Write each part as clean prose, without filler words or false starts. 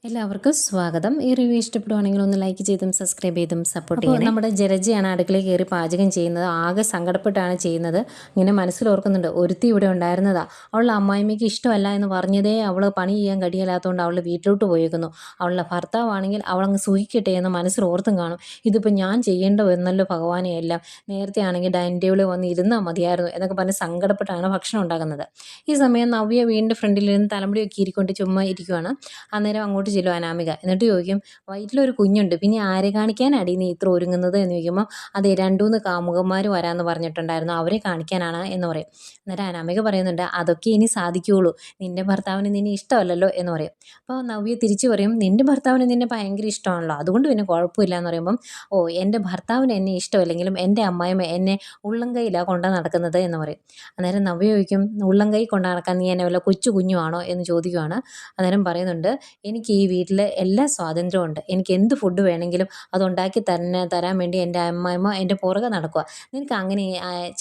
എല്ലാവർക്കും സ്വാഗതം. ഈ റിവ്യൂ ഇഷ്ടപ്പെടുവാണെങ്കിൽ ഒന്ന് ലൈക്ക് ചെയ്തും സബ്സ്ക്രൈബ് ചെയ്തും സപ്പോർട്ട് ചെയ്യണം. നമ്മുടെ ജലജയാണ് അടുക്കളയിൽ കയറി പാചകം ചെയ്യുന്നത്. ആകെ സങ്കടപ്പെട്ടാണ് ചെയ്യുന്നത്. ഇങ്ങനെ മനസ്സിലോർക്കുന്നുണ്ട്, ഒരുത്തി ഇവിടെ ഉണ്ടായിരുന്നതാ, അവളുടെ അമ്മായിമ്മയ്ക്ക് ഇഷ്ടമല്ല എന്ന് പറഞ്ഞതേ അവൾ പണി ചെയ്യാൻ കഴിയില്ലാത്തതുകൊണ്ട് അവൾ വീട്ടിലോട്ട് പോയേക്കുന്നു. അവളുടെ ഭർത്താവാണെങ്കിൽ അവളങ്ങ് സൂഹിക്കട്ടെ എന്ന് മനസ്സിൽ ഓർത്തും കാണും. ഇതിപ്പോൾ ഞാൻ ചെയ്യേണ്ട എന്നല്ലോ ഭഗവാനെ എല്ലാം. നേരത്തെ ആണെങ്കിൽ ഡൈനിങ് ടേബിളിൽ വന്ന് ഇരുന്നാൽ മതിയായിരുന്നു എന്നൊക്കെ പറഞ്ഞ് സങ്കടപ്പെട്ടാണ് ഭക്ഷണം ഉണ്ടാക്കുന്നത്. ഈ സമയം നവ്യ വീടിൻ്റെ ഫ്രണ്ടിലിരുന്ന് തലമുടിയൊക്കെ ഇരിക്കൊണ്ട് ചുമ്മാ ഇരിക്കുവാണ്. അന്നേരം അങ്ങോട്ട് ചെല്ലും അനാമിക. എന്നിട്ട് ചോദിക്കും, വയറ്റിലൊരു കുഞ്ഞുണ്ട്, പിന്നെ ആരെ കാണിക്കാനാടി നീ ഇത്ര ഒരുങ്ങുന്നത് എന്ന് ചോദിക്കുമ്പോൾ, അതെ 2-3 കാമുകന്മാർ വരാമെന്ന് പറഞ്ഞിട്ടുണ്ടായിരുന്നു, അവരെ കാണിക്കാനാണ് എന്ന് പറയും. അന്നേരം അനാമിക പറയുന്നുണ്ട്, അതൊക്കെ ഇനി സാധിക്കുകയുള്ളൂ, നിൻ്റെ ഭർത്താവിന് നിന്നെ ഇഷ്ടമല്ലല്ലോ എന്ന് പറയും. അപ്പോൾ നവ്യ തിരിച്ചു പറയും, നിൻ്റെ ഭർത്താവിന് നിന്നെ ഭയങ്കര ഇഷ്ടമാണല്ലോ, അതുകൊണ്ട് പിന്നെ കുഴപ്പമില്ല എന്ന് പറയുമ്പം, ഓ എൻ്റെ ഭർത്താവിന് എന്നെ ഇഷ്ടമല്ലെങ്കിലും എൻ്റെ അമ്മായിമ്മ എന്നെ ഉള്ളംകൈയിലാണ് കൊണ്ടു നടക്കുന്നത് എന്ന് പറയും. അന്നേരം നവ്യ ചോദിക്കും, ഉള്ളംകൈ കൊണ്ടു നടക്കാൻ നീ എന്നെ വല്ല കൊച്ചു കുഞ്ഞുമാണോ എന്ന് ചോദിക്കുവാണ്. അന്നേരം പറയുന്നുണ്ട്, എനിക്ക് ഈ വീട്ടിൽ എല്ലാ സ്വാതന്ത്ര്യമുണ്ട്, എനിക്ക് എന്ത് ഫുഡ് വേണമെങ്കിലും അതുണ്ടാക്കി തരാൻ വേണ്ടി എൻ്റെ അമ്മായിമ്മ എൻ്റെ പുറകെ നടക്കുക, നിനക്ക് അങ്ങനെ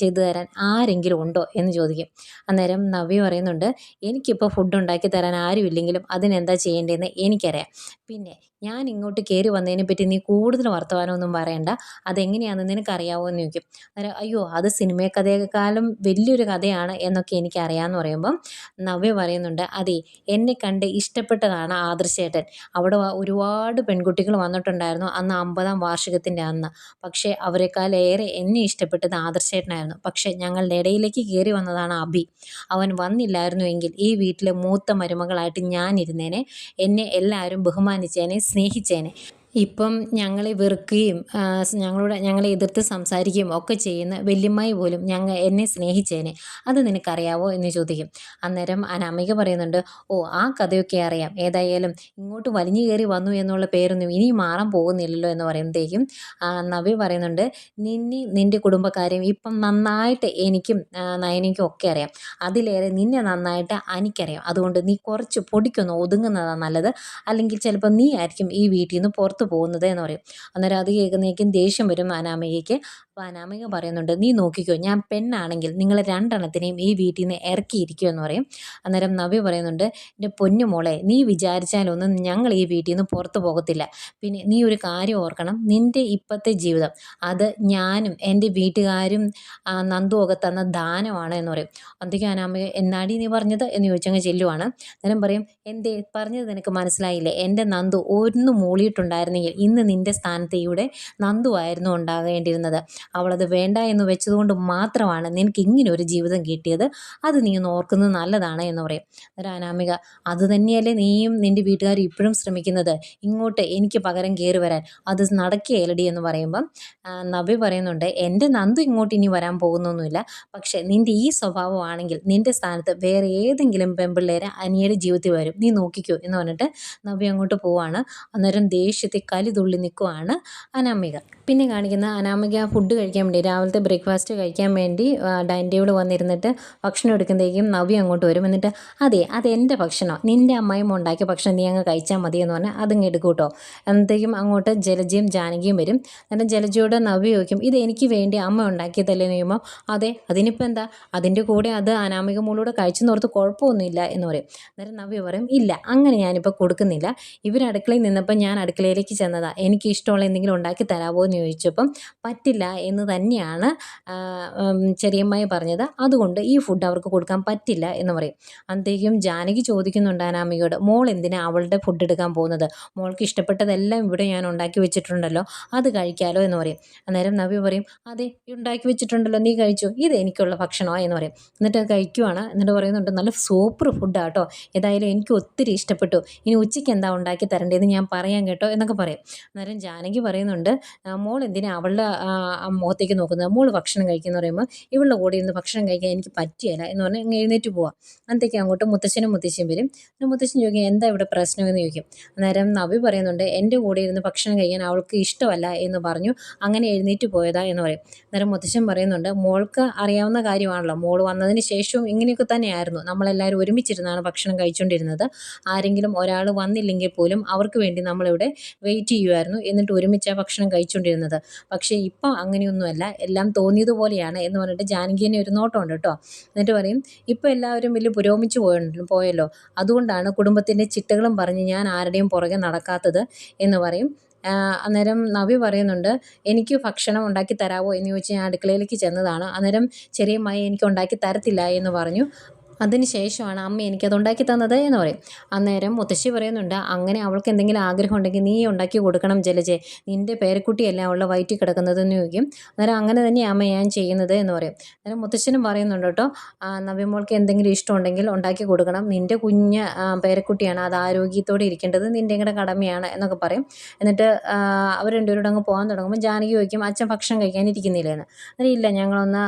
ചെയ്തു തരാൻ ആരെങ്കിലും ഉണ്ടോ എന്ന് ചോദിക്കും. അന്നേരം നവ്യ പറയുന്നുണ്ട്, എനിക്കിപ്പോൾ ഫുഡ് ഉണ്ടാക്കി തരാൻ ആരുമില്ലെങ്കിലും അതിനെന്താ ചെയ്യേണ്ടതെന്ന് എനിക്കറിയാം, പിന്നെ ഞാൻ ഇങ്ങോട്ട് കയറി വന്നതിനെ പറ്റി നീ കൂടുതൽ വർത്തമാനമൊന്നും പറയണ്ട, അതെങ്ങനെയാണെന്ന് നിനക്കറിയാവോ എന്ന് ചോദിക്കും. അന്നേരം അയ്യോ അത് സിനിമ കഥയെക്കാളും വലിയൊരു കഥയാണ് എന്നൊക്കെ എനിക്കറിയാമെന്ന് പറയുമ്പം നവ്യ പറയുന്നുണ്ട്, അതെ എന്നെ കണ്ട് ഇഷ്ടപ്പെട്ടതാണ് ആദർശേട്ടൻ, അവിടെ ഒരുപാട് പെൺകുട്ടികൾ വന്നിട്ടുണ്ടായിരുന്നു അന്ന് 50-ാം വാർഷികത്തിൻ്റെ അന്ന്, പക്ഷേ അവരെക്കാളേറെ എന്നെ ഇഷ്ടപ്പെട്ടത് ആദർശേട്ടനായിരുന്നു. പക്ഷേ ഞങ്ങളുടെ ഇടയിലേക്ക് കയറി വന്നതാണ് അഭി, അവൻ വന്നില്ലായിരുന്നുവെങ്കിൽ ഈ വീട്ടിലെ മൂത്ത മരുമകളായിട്ട് ഞാനിരുന്നേനെ, എന്നെ എല്ലാവരും ബഹുമാനിച്ചേനെ, സ്നേഹിച്ചേനെ. ഇപ്പം ഞങ്ങളെ വെറുക്കുകയും ഞങ്ങളെ എതിർത്ത് സംസാരിക്കുകയും ഒക്കെ ചെയ്യുന്ന വല്യമ്മായി പോലും എന്നെ സ്നേഹിച്ചേനെ, അത് നിനക്കറിയാവോ എന്ന് ചോദിക്കും. അന്നേരം അനാമിക പറയുന്നുണ്ട്, ഓ ആ കഥയൊക്കെ അറിയാം, ഏതായാലും ഇങ്ങോട്ട് വലിഞ്ഞു കയറി വന്നു എന്നുള്ള പേരൊന്നും ഇനി മാറാൻ പോകുന്നില്ലല്ലോ എന്ന് പറയുമ്പോഴത്തേക്കും നവ്യ പറയുന്നുണ്ട്, നിൻ്റെ കുടുംബക്കാരെയും ഇപ്പം നന്നായിട്ട് എനിക്കും നയനിക്കും ഒക്കെ അറിയാം, അതിലേറെ നിന്നെ നന്നായിട്ട് എനിക്കറിയാം, അതുകൊണ്ട് നീ കുറച്ച് പൊടിക്കൊന്ന് ഒതുങ്ങുന്നതാണ് നല്ലത്, അല്ലെങ്കിൽ ചിലപ്പോൾ നീ ആയിരിക്കും ഈ വീട്ടിൽ നിന്ന് പുറത്ത് പോകുന്നത് എന്ന് പറയും. അന്നേരം അത് കേൾക്കുന്നേക്കും ദേഷ്യം വരും അനാമികയ്ക്ക്. അപ്പോൾ അനാമിക പറയുന്നുണ്ട്, നീ നോക്കിക്കോ, ഞാൻ പെണ്ണാണെങ്കിൽ നിങ്ങൾ രണ്ടെണ്ണത്തിനെയും ഈ വീട്ടിൽ നിന്ന് ഇറക്കിയിരിക്കും എന്ന് പറയും. അന്നേരം നവ്യ പറയുന്നുണ്ട്, എൻ്റെ പൊന്നു മോളെ, നീ വിചാരിച്ചാലൊന്നും ഞങ്ങൾ ഈ വീട്ടിൽ നിന്ന് പുറത്ത് പോകത്തില്ല, പിന്നെ നീ ഒരു കാര്യം ഓർക്കണം, നിൻ്റെ ഇപ്പോഴത്തെ ജീവിതം അത് ഞാനും എൻ്റെ വീട്ടുകാരും നന്ദുവൊക്കെ തന്ന ദാനമാണ് എന്ന് പറയും. അന്തിക്ക് അനാമിക, എന്നാടി നീ പറഞ്ഞത് എന്ന് ചോദിച്ചങ്ങ് ചെല്ലുവാണ്. അന്നേരം പറയും, എന്തേ പറഞ്ഞത് നിനക്ക് മനസ്സിലായില്ലേ, എൻ്റെ നന്ദു ഒന്ന് മൂളിയിട്ടുണ്ടായിരുന്നെങ്കിൽ ഇന്ന് നിൻ്റെ സ്ഥാനത്ത് ഇവിടെ നന്ദുവായിരുന്നു ഉണ്ടാകേണ്ടിയിരുന്നത്, അവളത് വേണ്ട എന്ന് വെച്ചതുകൊണ്ട് മാത്രമാണ് നിനക്ക് ഇങ്ങനെ ഒരു ജീവിതം കിട്ടിയത്, അത് നീ ഒന്ന് ഓർക്കുന്നത് നല്ലതാണ് എന്ന് പറയും. അന്നേരം അനാമിക, അത് തന്നെയല്ലേ നീയും നിൻ്റെ വീട്ടുകാരും ഇപ്പോഴും ശ്രമിക്കുന്നത്, ഇങ്ങോട്ട് എനിക്ക് പകരം കയറി വരാൻ, അത് നടക്കുകയില്ലടി എന്ന് പറയുമ്പം നവ്യ പറയുന്നുണ്ട്, എൻ്റെ നന്ദു ഇങ്ങോട്ട് ഇനി വരാൻ പോകുന്നൊന്നുമില്ല, പക്ഷേ നിൻ്റെ ഈ സ്വഭാവമാണെങ്കിൽ നിൻ്റെ സ്ഥാനത്ത് വേറെ ഏതെങ്കിലും പെൺപിള്ളേരെ അനിയുടെ ജീവിതത്തിൽ വരും, നീ നോക്കിക്കോ എന്ന് പറഞ്ഞിട്ട് നവ്യ അങ്ങോട്ട് പോവാണ്. അന്നേരം ദേഷ്യത്തിൽ കലി തുള്ളി നിൽക്കുവാണ് അനാമിക. പിന്നെ കാണിക്കുന്ന അനാമിക ഫുഡ് കഴിക്കാൻ വേണ്ടി, രാവിലത്തെ ബ്രേക്ക്ഫാസ്റ്റ് കഴിക്കാൻ വേണ്ടി ഡൈനിങ് ടേബിൾ വന്നിരുന്നിട്ട് ഭക്ഷണം എടുക്കുമ്പോഴേക്കും നവ്യ അങ്ങോട്ട് വരും. എന്നിട്ട് അതെ അതെൻ്റെ ഭക്ഷണം, നിൻ്റെ അമ്മായിമ്മ ഉണ്ടാക്കിയ ഭക്ഷണം നീ അങ്ങ് കഴിച്ചാൽ മതി എന്ന് പറഞ്ഞാൽ അതങ്ങ് എടുക്കും കേട്ടോ. എന്നത്തേക്കും അങ്ങോട്ട് ജലജയും ജാനകിയും വരും. എന്നിട്ട് ജലജയോട് നവ്യ ചോദിക്കും, ഇത് എനിക്ക് വേണ്ടി അമ്മ ഉണ്ടാക്കിയതല്ലേ എന്ന് ചോദിക്കുമ്പോൾ, അതെ അതിനിപ്പോൾ എന്താ, അതിൻ്റെ കൂടെ അത് അനാമിക മോളൂടെ കഴിച്ചെന്നോർത്ത് കുഴപ്പമൊന്നുമില്ല എന്ന് പറയും. അന്നേരം നവ്യ പറയും, ഇല്ല അങ്ങനെ ഞാനിപ്പോൾ കൊടുക്കുന്നില്ല, ഇവർ അടുക്കളയിൽ നിന്നപ്പോൾ ഞാൻ അടുക്കളയിലേക്ക് ചെന്നതാണ്, എനിക്ക് ഇഷ്ടമുള്ള എന്തെങ്കിലും ഉണ്ടാക്കി തരാമോ എന്ന് ചോദിച്ചപ്പം പറ്റില്ല എന്ന് തന്നെയാണ് ചെറിയമ്മായി പറഞ്ഞത്, അതുകൊണ്ട് ഈ ഫുഡ് അവർക്ക് കൊടുക്കാൻ പറ്റില്ല എന്ന് പറയും. അന്നത്തേക്കും ജാനകി ചോദിക്കുന്നുണ്ട് അനാമികയോട്, മോൾ എന്തിനാ അവളുടെ ഫുഡ് എടുക്കാൻ പോകുന്നത്, മോൾക്ക് ഇഷ്ടപ്പെട്ടതെല്ലാം ഇവിടെ ഞാൻ ഉണ്ടാക്കി വെച്ചിട്ടുണ്ടല്ലോ, അത് കഴിക്കാമല്ലോ എന്ന് പറയും. അന്നേരം നവ്യ പറയും, അതെ ഉണ്ടാക്കി വെച്ചിട്ടുണ്ടല്ലോ നീ കഴിച്ചു, ഇത് എനിക്കുള്ള ഭക്ഷണമാണ് എന്ന് പറയും. എന്നിട്ട് അത് കഴിക്കുവാണ്. എന്നിട്ട് പറയുന്നുണ്ട്, നല്ല സൂപ്പർ ഫുഡാണ് കേട്ടോ, ഏതായാലും എനിക്ക് ഒത്തിരി ഇഷ്ടപ്പെട്ടു, ഇനി ഉച്ചയ്ക്ക് എന്താ ഉണ്ടാക്കി തരേണ്ടതെന്ന് ഞാൻ പറയാം കേട്ടോ എന്നൊക്കെ പറയും. അന്നേരം ജാനകി പറയുന്നുണ്ട്, മോൾ എന്തിനാ അവളുടെ മുഖത്തേക്ക് നോക്കുന്നത്, മോൾ ഭക്ഷണം കഴിക്കുന്ന പറയുമ്പോൾ ഇവളുടെ കൂടെ ഇരുന്ന് ഭക്ഷണം കഴിക്കാൻ എനിക്ക് പറ്റിയല്ല എന്ന് പറഞ്ഞാൽ അങ്ങ് എഴുന്നേറ്റ് പോവാം. അന്നത്തേക്ക് അങ്ങോട്ട് മുത്തശ്ശനും മുത്തശ്ശിയും വരും. മുത്തശ്ശൻ ചോദിക്കും, എന്താ ഇവിടെ പ്രശ്നമെന്ന് ചോദിക്കും. അന്നേരം നവ്യ പറയുന്നുണ്ട്, എൻ്റെ കൂടെ ഇരുന്ന് ഭക്ഷണം കഴിക്കാൻ അവൾക്ക് ഇഷ്ടമല്ല എന്ന് പറഞ്ഞു, അങ്ങനെ എഴുന്നേറ്റ് പോയതാ എന്ന് പറയും. അന്നേരം മുത്തശ്ശൻ പറയുന്നുണ്ട്, മോൾക്ക് അറിയാവുന്ന കാര്യമാണല്ലോ, മോൾ വന്നതിന് ശേഷവും ഇങ്ങനെയൊക്കെ തന്നെയായിരുന്നു, നമ്മളെല്ലാവരും ഒരുമിച്ചിരുന്നാണ് ഭക്ഷണം കഴിച്ചുകൊണ്ടിരുന്നത്, ആരെങ്കിലും ഒരാൾ വന്നില്ലെങ്കിൽ പോലും അവർക്ക് വേണ്ടി നമ്മളിവിടെ വെയിറ്റ് ചെയ്യുമായിരുന്നു. എന്നിട്ട് ഒരുമിച്ചാണ് ഭക്ഷണം കഴിച്ചുകൊണ്ടിരുന്നത്. പക്ഷേ ഇപ്പം അങ്ങനെയൊന്നുമല്ല, എല്ലാം തോന്നിയതുപോലെയാണ് എന്ന് പറഞ്ഞിട്ട് ജാനകിനെ ഒരു നോട്ടമുണ്ട് കേട്ടോ. എന്നിട്ട് പറയും, ഇപ്പം എല്ലാവരും വലിയ പുരോഗമിച്ച് പോയല്ലോ, അതുകൊണ്ടാണ് കുടുംബത്തിൻ്റെ ചിട്ടകളും പറഞ്ഞ് ഞാൻ ആരുടെയും പുറകെ നടക്കാത്തത് എന്ന് പറയും. അന്നേരം നവ്യ പറയുന്നുണ്ട്, എനിക്ക് ഭക്ഷണം ഉണ്ടാക്കി തരാമോ എന്ന് ചോദിച്ച് ഞാൻ അടുക്കളയിലേക്ക് ചെന്നതാണ്. അന്നേരം ചെറിയമ്മായി എനിക്ക് ഉണ്ടാക്കി തരത്തില്ല എന്ന് പറഞ്ഞു. അതിന് ശേഷമാണ് അമ്മ എനിക്കത് ഉണ്ടാക്കി തന്നത് എന്ന് പറയും. അന്നേരം മുത്തശ്ശി പറയുന്നുണ്ട്, അങ്ങനെ അവൾക്ക് എന്തെങ്കിലും ആഗ്രഹം ഉണ്ടെങ്കിൽ നീ ഉണ്ടാക്കി കൊടുക്കണം ജലജെ, നിൻ്റെ പേരക്കുട്ടിയല്ല അവളുടെ വയറ്റിൽ കിടക്കുന്നതെന്ന് ചോദിക്കും. അന്നേരം അങ്ങനെ തന്നെയാണ് അമ്മ ഞാൻ ചെയ്യുന്നത് എന്ന് പറയും. അന്നേരം മുത്തശ്ശനും പറയുന്നുണ്ട് കേട്ടോ, നവ്യമോൾക്ക് എന്തെങ്കിലും ഇഷ്ടമുണ്ടെങ്കിൽ ഉണ്ടാക്കി കൊടുക്കണം, നിൻ്റെ കുഞ്ഞ് പേരക്കുട്ടിയാണ്, അത് ആരോഗ്യത്തോടെ ഇരിക്കേണ്ടത് നിൻ്റെ കൂടെ കടമയാണ് എന്നൊക്കെ പറയും. എന്നിട്ട് അവർ രണ്ടുപേരോട് അങ്ങ് പോകാൻ തുടങ്ങുമ്പോൾ ജാനകി ചോദിക്കും, അച്ഛൻ ഭക്ഷണം കഴിക്കാനിരിക്കുന്നില്ലെന്ന്. അന്നേരം ഇല്ല, ഞങ്ങളൊന്ന്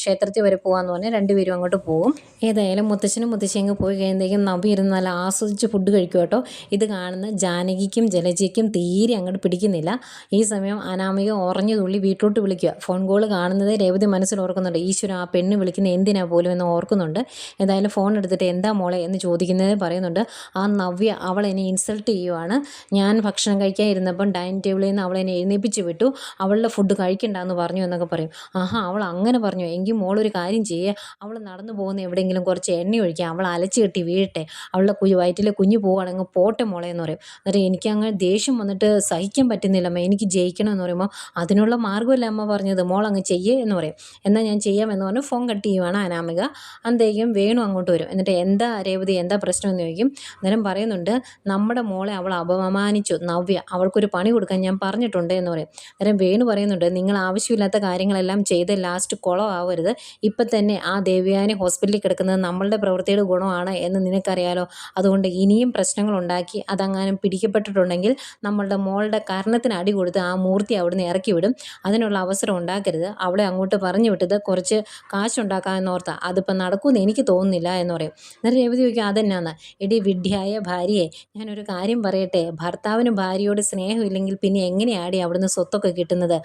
ക്ഷേത്രത്തിൽ വരെ പോകാമെന്ന് പറഞ്ഞാൽ രണ്ടുപേരും അങ്ങോട്ട് പോകും. ഏതായാലും മുത്തശ്ശനും മുത്തശ്ശി അങ്ങ് പോയി കഴിയുമ്പോഴേക്കും നവ്യ ഇരുന്ന് നല്ല ആസ്വദിച്ച് ഫുഡ് കഴിക്കും കേട്ടോ. ഇത് കാണുന്ന ജാനകിക്കും ജലജയ്ക്കും തീരെ അങ്ങോട്ട് പിടിക്കുന്നില്ല. ഈ സമയം അനാമിക ഉറഞ്ഞു തുള്ളി വീട്ടിലോട്ട് വിളിക്കുക. ഫോൺ കോൾ കാണുന്നത് രേവതി മനസ്സിൽ ഓർക്കുന്നുണ്ട്. ഈശ്വര, ആ പെണ്ണ് വിളിക്കുന്നത് എന്തിനാ പോലും എന്ന് ഓർക്കുന്നുണ്ട്. ഏതായാലും ഫോൺ എടുത്തിട്ട് എന്താ മോളെ എന്ന് ചോദിക്കുന്നത് പറയുന്നുണ്ട്. ആ നവ്യ അവൾ എന്നെ ഇൻസൾട്ട് ചെയ്യുവാണ്. ഞാൻ ഭക്ഷണം കഴിക്കാൻ ഇരുന്നപ്പം ഡൈനിങ് ടേബിളിൽ നിന്ന് അവളെന്നെ എഴുന്നേൽപ്പിച്ച് വിട്ടു, അവളുടെ ഫുഡ് കഴിക്കണ്ടെന്ന് പറഞ്ഞു എന്നൊക്കെ പറയും. ആഹാ, അവൾ അങ്ങനെ പറഞ്ഞു, എങ്കിൽ മോളൊരു കാര്യം ചെയ്യുക, അവൾ നടന്നു പോകുന്ന എവിടെയെങ്കിലും കുറച്ച് എണ്ണ ഒഴിക്കുക, അവൾ അലച്ച് കെട്ടി വീഴട്ടെ, അവളുടെ വയറ്റിലെ കുഞ്ഞ് പോവുകയാണെങ്കിൽ പോട്ടെ മോളെ എന്ന് പറയും. അന്നേരം എനിക്ക് അങ്ങനെ ദേഷ്യം വന്നിട്ട് സഹിക്കാൻ പറ്റുന്നില്ല അമ്മ, എനിക്ക് ജയിക്കണം എന്ന് പറയുമ്പോൾ അതിനുള്ള മാർഗ്ഗമല്ല അമ്മ പറഞ്ഞത്, മോൾ അങ്ങ് ചെയ്യേ എന്ന് പറയും. എന്നാൽ ഞാൻ ചെയ്യാമെന്ന് പറഞ്ഞ് ഫോൺ കട്ട് ചെയ്യുവാണ് അനാമിക. അന്തേക്കും വേണു അങ്ങോട്ട് വരും. എന്നിട്ട് എന്താ രേവതി, എന്താ പ്രശ്നം എന്ന് ചോദിക്കും. അന്നേരം പറയുന്നുണ്ട്, നമ്മുടെ മോളെ അവൾ അപമാനിച്ചു നവ്യ, അവൾക്കൊരു പണി കൊടുക്കാൻ ഞാൻ പറഞ്ഞിട്ടുണ്ട് എന്ന് പറയും. അന്നേരം വേണു പറയുന്നുണ്ട്, നിങ്ങൾ ആവശ്യമില്ലാത്ത കാര്യങ്ങളെല്ലാം ചെയ്ത് ലാസ്റ്റ് കുളമാവരുത്. ഇപ്പം തന്നെ ആ ദേവ്യാനി ഹോസ്പിറ്റലിൽ കിടക്കുന്നത് നമ്മളുടെ പ്രവൃത്തിയുടെ ഗുണമാണ് എന്ന് നിനക്കറിയാലോ. അതുകൊണ്ട് ഇനിയും പ്രശ്നങ്ങൾ ഉണ്ടാക്കി അതങ്ങാനും പിടിക്കപ്പെട്ടിട്ടുണ്ടെങ്കിൽ നമ്മളുടെ മോളുടെ കർണത്തിന് അടി കൊടുത്ത് ആ മൂർത്തി അവിടുന്ന് ഇറക്കി വിടും. അതിനുള്ള അവസരം ഉണ്ടാക്കരുത്. അവളെ അങ്ങോട്ട് പറഞ്ഞു വിട്ടത് കുറച്ച് കാശുണ്ടാക്കാമെന്ന് ഓർത്താ, അതിപ്പോൾ നടക്കുമെന്ന് എനിക്ക് തോന്നുന്നില്ല എന്ന് പറയും. അന്നേരം രേവതി ചോദിക്കും, അതെന്നാന്ന്? എടി വിഡ്ഢിയായ ഭാര്യയെ, ഞാനൊരു കാര്യം പറയട്ടെ, ഭർത്താവിന് ഭാര്യയോട് സ്നേഹമില്ലെങ്കിൽ പിന്നെ എങ്ങനെയാടി അവിടുന്ന് സ്വത്തൊക്കെ കിട്ടുന്നത്?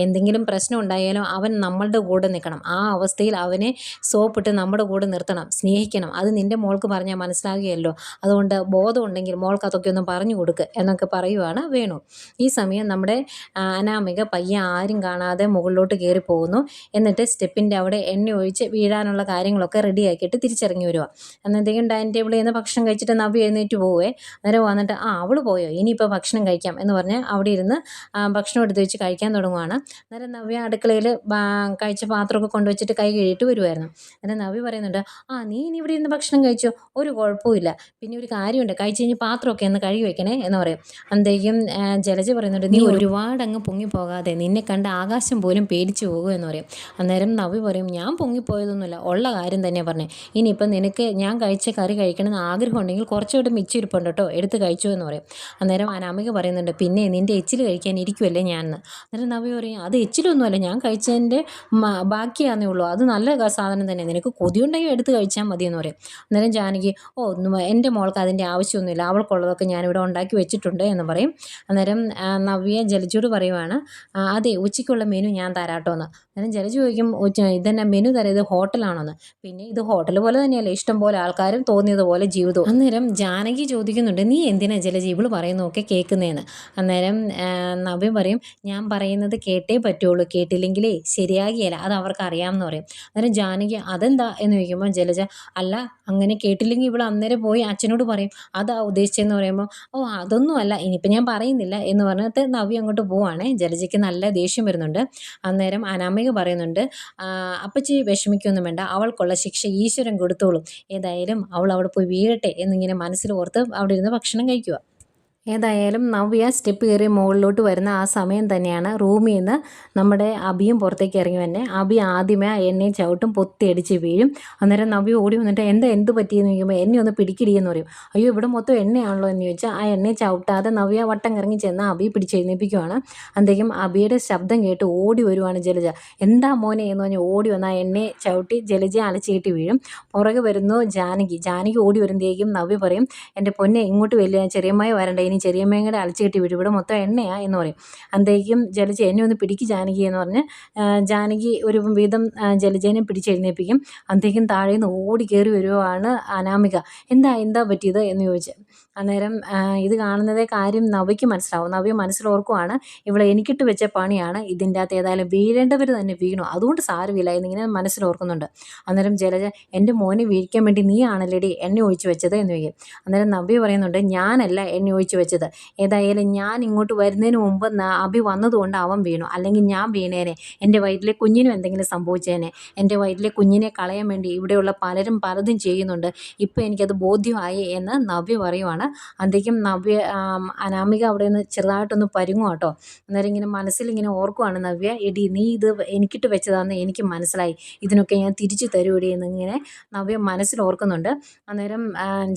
എന്തെങ്കിലും പ്രശ്നം ഉണ്ടായാലും അവൻ നമ്മളുടെ കൂടെ നിൽക്കണം. ആ അവസ്ഥയിൽ അവനെ സോപ്പിട്ട് നമ്മുടെ കൂടെ നിർത്തണം, സ്നേഹിക്കണം. അത് നിൻ്റെ മോൾക്ക് പറഞ്ഞാൽ മനസ്സിലാകുകയല്ലോ. അതുകൊണ്ട് ബോധമുണ്ടെങ്കിൽ മോൾക്ക് അതൊക്കെ ഒന്ന് പറഞ്ഞു കൊടുക്ക് എന്നൊക്കെ പറയുവാണ് വേണു. ഈ സമയം നമ്മുടെ അനാമിക പയ്യെ ആരും കാണാതെ മുകളിലോട്ട് കയറി പോകുന്നു. എന്നിട്ട് സ്റ്റെപ്പിൻ്റെ അവിടെ എണ്ണ ഒഴിച്ച് വീഴാനുള്ള കാര്യങ്ങളൊക്കെ റെഡിയാക്കിയിട്ട് തിരിച്ചിറങ്ങി വരുക. അന്നത്തേക്കും ഡൈനിങ് ടേബിളിൽ നിന്ന് ഭക്ഷണം കഴിച്ചിട്ട് നവ്യ എഴുന്നേറ്റ് പോവേ. അന്നേരം വന്നിട്ട്, അവൾ പോയോ, ഇനിയിപ്പോൾ ഭക്ഷണം കഴിക്കാം എന്ന് പറഞ്ഞ് അവിടെ ഇരുന്ന് ഭക്ഷണം എടുത്ത് വെച്ച് കഴിക്കാൻ തുടങ്ങുവാണ്. അന്നേരം നവ്യ അടുക്കളയിൽ കഴിച്ച പാത്രമൊക്കെ കൊണ്ടുവച്ചിട്ട് കൈ കഴുകിയിട്ട് വരുമായിരുന്നു. അന്നേരം നവ്യ പറയുന്നുണ്ട്, നീ ഇനി ഇവിടെ ഇരുന്ന് ഭക്ഷണം കഴിച്ചോ, ഒരു കുഴപ്പമില്ല, പിന്നെ ഒരു കാര്യമുണ്ട്, കഴിച്ച് കഴിഞ്ഞ് പാത്രമൊക്കെ ഒന്ന് കഴുകി വെക്കണേ എന്ന് പറയും. അന്തേക്കും ജലജ പറയുന്നുണ്ട്, നീ ഒരുപാട് അങ്ങ് പൊങ്ങിപ്പോകാതെ, നിന്നെ കണ്ട് ആകാശം പോലും പേടിച്ചു പോകും എന്ന് പറയും. അന്നേരം നവ്യ പറയും, ഞാൻ പൊങ്ങിപ്പോയതൊന്നുമില്ല, ഉള്ള കാര്യം തന്നെയാണ് പറഞ്ഞത്. ഇനിയിപ്പം നിനക്ക് ഞാൻ കഴിച്ച കറി കഴിക്കണമെന്ന് ആഗ്രഹം ഉണ്ടെങ്കിൽ കുറച്ചുകൂടെ മിച്ചിരിപ്പുണ്ട് കേട്ടോ, എടുത്ത് കഴിച്ചു എന്ന് പറയും. അന്നേരം അനാമിക പറയുന്നുണ്ട്, പിന്നെ നിൻ്റെ എച്ചിൽ കഴിക്കാൻ ഇരിക്കുമല്ലേ ഞാൻ എന്ന്. അന്നേരം നവ്യ പറയും, അത് എച്ചിലൊന്നുമല്ല, ഞാൻ കഴിച്ചതിൻ്റെ ബാക്കിയാന്നേ ഉള്ളൂ, അത് നല്ല സാധനം തന്നെ, നിനക്ക് കൊതിയുണ്ടെങ്കിൽ എടുത്ത് കഴിച്ചാൽ മതി എന്ന് പറയും. അന്നേരം ജാനകി, എൻ്റെ മോൾക്ക് അതിൻ്റെ ആവശ്യമൊന്നുമില്ല, അവൾക്കുള്ളതൊക്കെ ഞാനിവിടെ ഉണ്ടാക്കി വെച്ചിട്ടുണ്ട് എന്ന് പറയും. അന്നേരം നവ്യ ജലജയോട് പറയുവാണ്, അതെ, ഉച്ചയ്ക്കുള്ള മെനു ഞാൻ തരാട്ടോ എന്ന്. അന്നേരം ജലജ ചോദിക്കും, ഇതെന്നെ മെനു തരാം, ഇത് ഹോട്ടലാണോന്ന്. പിന്നെ ഇത് ഹോട്ടൽ പോലെ തന്നെയല്ലേ, ഇഷ്ടം പോലെ ആൾക്കാരും തോന്നിയതുപോലെ ജീവിതവും. അന്നേരം ജാനകി ചോദിക്കുന്നുണ്ട്, നീ എന്തിനാ ജലജ ഇവള് പറയുന്നതൊക്കെ കേൾക്കുന്നതെന്ന്. അന്നേരം നവ്യ പറയും, ഞാൻ പറയുന്നത് കേട്ടേ പറ്റുള്ളൂ, കേട്ടില്ലെങ്കിലേ ശരിയാകിയല്ല, അത് അവർക്ക് അറിയാമെന്ന് പറയും. അന്നേരം ജാനകി, അതെന്താ എന്ന് ചോദിക്കുമ്പോൾ ജലജ, അല്ല, അങ്ങനെ കേട്ടില്ലെങ്കിൽ ഇവൾ അന്നേരം പോയി അച്ഛനോട് പറയും, അതാ ഉദ്ദേശിച്ചതെന്ന് പറയുമ്പോൾ, അതൊന്നുമല്ല, ഇനിയിപ്പോൾ ഞാൻ പറയുന്നില്ല എന്ന് പറഞ്ഞിട്ട് നവ്യ അങ്ങോട്ട് പോവുകയാണേ. ജലജയ്ക്ക് നല്ല ദേഷ്യം വരുന്നുണ്ട്. അന്നേരം അനാമിക പറയുന്നുണ്ട്, അപ്പച്ചി വിഷമിക്കൊന്നും വേണ്ട, അവൾക്കുള്ള ശിക്ഷ ഈശ്വരൻ കൊടുത്തോളും, ഏതായാലും അവൾ അവിടെ പോയി വീഴട്ടെ എന്നിങ്ങനെ മനസ്സിൽ ഓർത്ത് അവിടെ ഇരുന്ന് ഭക്ഷണം കഴിക്കുക. ഏതായാലും നവ്യ സ്റ്റെപ്പ് കയറി മുകളിലോട്ട് വരുന്ന ആ സമയം തന്നെയാണ് റൂമിൽ നിന്ന് നമ്മുടെ അബിയും പുറത്തേക്ക് ഇറങ്ങി വന്നെ. അബി ആദ്യമേ ആ എണ്ണയും ചവിട്ടും പൊത്തിയടിച്ച് വീഴും. അന്നേരം നവ്യ ഓടി വന്നിട്ട് എന്ത് പറ്റിയെന്ന് ചോദിക്കുമ്പോൾ എന്നെ ഒന്ന് പിടിക്കിടിയെന്ന് പറയും. അയ്യോ, ഇവിടെ മൊത്തം എണ്ണയാണല്ലോ എന്ന് ചോദിച്ചാൽ ആ എണ്ണയെ ചവിട്ടാതെ നവ്യ വട്ടം കറങ്ങി ചെന്ന് അബി പിടിച്ചെഴുന്നേൽപ്പിക്കുവാണ്. അന്തേക്കും അബിയുടെ ശബ്ദം കേട്ട് ഓടി വരുവാണ് ജലജ. എന്താ മോനെ എന്ന് പറഞ്ഞ് ഓടി വന്ന് ആ എണ്ണയെ ചവിട്ടി ജലജ അലച്ച് കെട്ടി വീഴും. പുറകെ വരുന്നു ജാനകി ഓടി വരുമ്പോഴേക്കും നവ്യ പറയും, എൻ്റെ പൊന്നെ ഇങ്ങോട്ട് വലിയ ചെറിയമ്മായി വരണ്ട, ഇനി ചെറിയമ്മയും കൂടെ അലച്ച് കെട്ടി വിടും, ഇവിടെ മൊത്തം എണ്ണയാ എന്ന് പറയും. അന്തേക്കും ജലജ എന്നെ ഒന്ന് പിടിക്ക് ജാനകി എന്ന് പറഞ്ഞ് ജാനകി ഒരു വിധം ജലജേനെ പിടിച്ചെഴുന്നേൽപ്പിക്കും. അന്തേക്കും താഴെ നിന്ന് ഓടി കയറി വരുവാണ് അനാമിക. എന്താ പറ്റിയത് എന്ന് ചോദിച്ച്. അന്നേരം ഇത് കാണുന്നതേ കാര്യം നവ്യയ്ക്ക് മനസ്സിലാവും. നവ്യ മനസ്സിലോർക്കുവാണ് ഇവളെ എനിക്കിട്ട് വെച്ച പണിയാണ്, ഇതിൻ്റെ അകത്ത് ഏതായാലും വീഴേണ്ടവർ തന്നെ വീണു, അതുകൊണ്ട് സാരമില്ല എന്നിങ്ങനെ മനസ്സിലോർക്കുന്നുണ്ട്. അന്നേരം ജലജ എൻ്റെ മോനെ വീഴിക്കാൻ വേണ്ടി നീ ആണല്ലേടി എണ്ണ ഒഴിച്ച് വെച്ചത് എന്ന് ചോദിക്കും. അന്നേരം നവ്യ പറയുന്നുണ്ട് ഞാനല്ല എണ്ണ ഒഴിച്ച് വെച്ചത്, ഏതായാലും ഞാൻ ഇങ്ങോട്ട് വരുന്നതിന് മുമ്പ് അഭി വന്നതുകൊണ്ട് അവൻ വീണു, അല്ലെങ്കിൽ ഞാൻ വീണേനെ, എൻ്റെ വയറ്റിലെ കുഞ്ഞിനും എന്തെങ്കിലും സംഭവിച്ചേനെ, എൻ്റെ വയറ്റിലെ കുഞ്ഞിനെ കളയാൻ വേണ്ടി ഇവിടെയുള്ള പലരും പലതും ചെയ്യുന്നുണ്ട്, ഇപ്പോൾ എനിക്കത് ബോധ്യമായി എന്ന് നവ്യ പറയുവാണ്. അന്തേക്കും അനാമിക അവിടെ നിന്ന് ചെറുതായിട്ടൊന്ന് പരുങ്ങും കേട്ടോ. അന്നേരം ഇങ്ങനെ മനസ്സിലിങ്ങനെ ഓർക്കുവാണ് നവ്യ, എടി നീ ഇത് എനിക്കിട്ട് വെച്ചതാണെന്ന് എനിക്ക് മനസ്സിലായി, ഇതിനൊക്കെ ഞാൻ തിരിച്ചു തരുമെടി എന്നിങ്ങനെ നവ്യ മനസ്സിലോർക്കുന്നുണ്ട്. അന്നേരം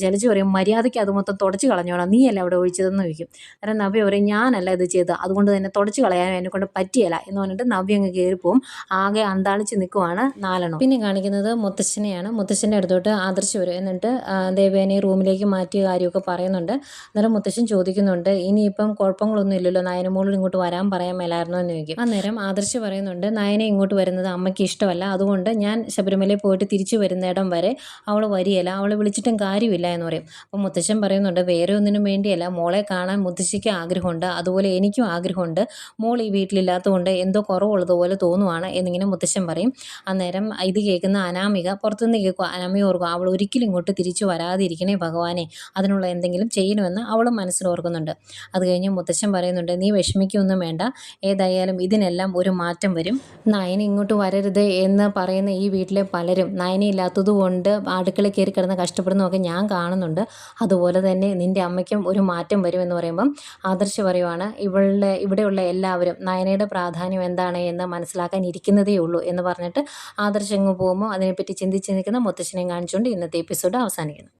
ജലജ പറയും മര്യാദയ്ക്ക് അത് മൊത്തം തുടച്ച് കളഞ്ഞോളാം, നീയല്ല അവിടെ ഒഴിച്ചതെന്ന് ചോദിക്കും. അന്നേരം നവ്യ പറയും ഞാനല്ല ഇത് ചെയ്തത്, അതുകൊണ്ട് തന്നെ തുടച്ച് കളയാനും എന്നെക്കൊണ്ട് പറ്റിയല്ല എന്ന് പറഞ്ഞിട്ട് നവ്യ അങ്ങ് കയറിപ്പോവും. ആകെ അന്താളിച്ച് നിൽക്കുവാണ് നാലെണ്ണം. പിന്നെ കാണിക്കുന്നത് മുത്തശ്ശനെയാണ്. മുത്തശ്ശൻ്റെ അടുത്തോട്ട് ആദർശ് വരും. എന്നിട്ട് ദേവേനെ റൂമിലേക്ക് മാറ്റിയ കാര്യമൊക്കെ പറയുന്നുണ്ട്. അന്നേരം മുത്തശ്ശൻ ചോദിക്കുന്നുണ്ട് ഇനിയിപ്പം കുഴപ്പങ്ങളൊന്നും ഇല്ലല്ലോ, നയനമോളോട് ഇങ്ങോട്ട് വരാൻ പറയാൻ മേലായിരുന്നോ എന്ന് ചോദിക്കും. അന്നേരം ആദർശ് പറയുന്നുണ്ട് നയനെ ഇങ്ങോട്ട് വരുന്നത് അമ്മയ്ക്ക് ഇഷ്ടമല്ല, അതുകൊണ്ട് ഞാൻ ശബരിമലയിൽ പോയിട്ട് തിരിച്ചു വരുന്നിടം വരെ അവൾ വരികയില്ല, അവളെ വിളിച്ചിട്ടും കാര്യമില്ല എന്ന് പറയും. അപ്പം മുത്തശ്ശൻ പറയുന്നുണ്ട് വേറെ ഒന്നിനും വേണ്ടിയല്ല, മോളെ കാണാൻ മുത്തശ്ശിക്ക് ആഗ്രഹമുണ്ട്, അതുപോലെ എനിക്കും ആഗ്രഹമുണ്ട്, മോൾ ഈ വീട്ടിലില്ലാത്തതുകൊണ്ട് എന്തോ കുറവുള്ളതുപോലെ തോന്നുവാണ് എന്നിങ്ങനെ മുത്തശ്ശൻ പറയും. അന്നേരം ഇത് കേൾക്കുന്ന അനാമിക പുറത്തുനിന്ന് കേൾക്കുക. അനാമിക ഓർക്കുക അവൾ ഒരിക്കലും ഇങ്ങോട്ട് തിരിച്ചു വരാതിരിക്കണേ ഭഗവാനെ, അതിനുള്ള എന്തെങ്കിലും ചെയ്യണമെന്ന് അവളും മനസ്സിലോർക്കുന്നുണ്ട്. അത് കഴിഞ്ഞ് മുത്തശ്ശൻ പറയുന്നുണ്ട് നീ വിഷമിക്കൊന്നും വേണ്ട, ഏതായാലും ഇതിനെല്ലാം ഒരു മാറ്റം വരും. നയന ഇങ്ങോട്ട് വരരുത് എന്ന് പറയുന്ന ഈ വീട്ടിലെ പലരും നയന ഇല്ലാത്തതുകൊണ്ട് അടുക്കളയിൽ കയറി കിടന്ന് കഷ്ടപ്പെടുന്നതൊക്കെ ഞാൻ കാണുന്നുണ്ട്, അതുപോലെ തന്നെ നിൻ്റെ അമ്മയ്ക്കും ഒരു മാറ്റം വരുമെന്ന് പറയുമ്പം ആദർശ് പറയുവാണ് ഇവിടെയുള്ള എല്ലാവരും നയനയുടെ പ്രാധാന്യം എന്താണ് എന്ന് മനസ്സിലാക്കാൻ ഇരിക്കുന്നതേ ഉള്ളൂ എന്ന് പറഞ്ഞിട്ട് ആദർശ് അങ്ങ് പോകുമ്പോൾ അതിനെപ്പറ്റി ചിന്തിച്ച് നിൽക്കുന്ന മുത്തശ്ശനെയും കാണിച്ചുകൊണ്ട് ഇന്നത്തെ എപ്പിസോഡ് അവസാനിക്കുന്നു.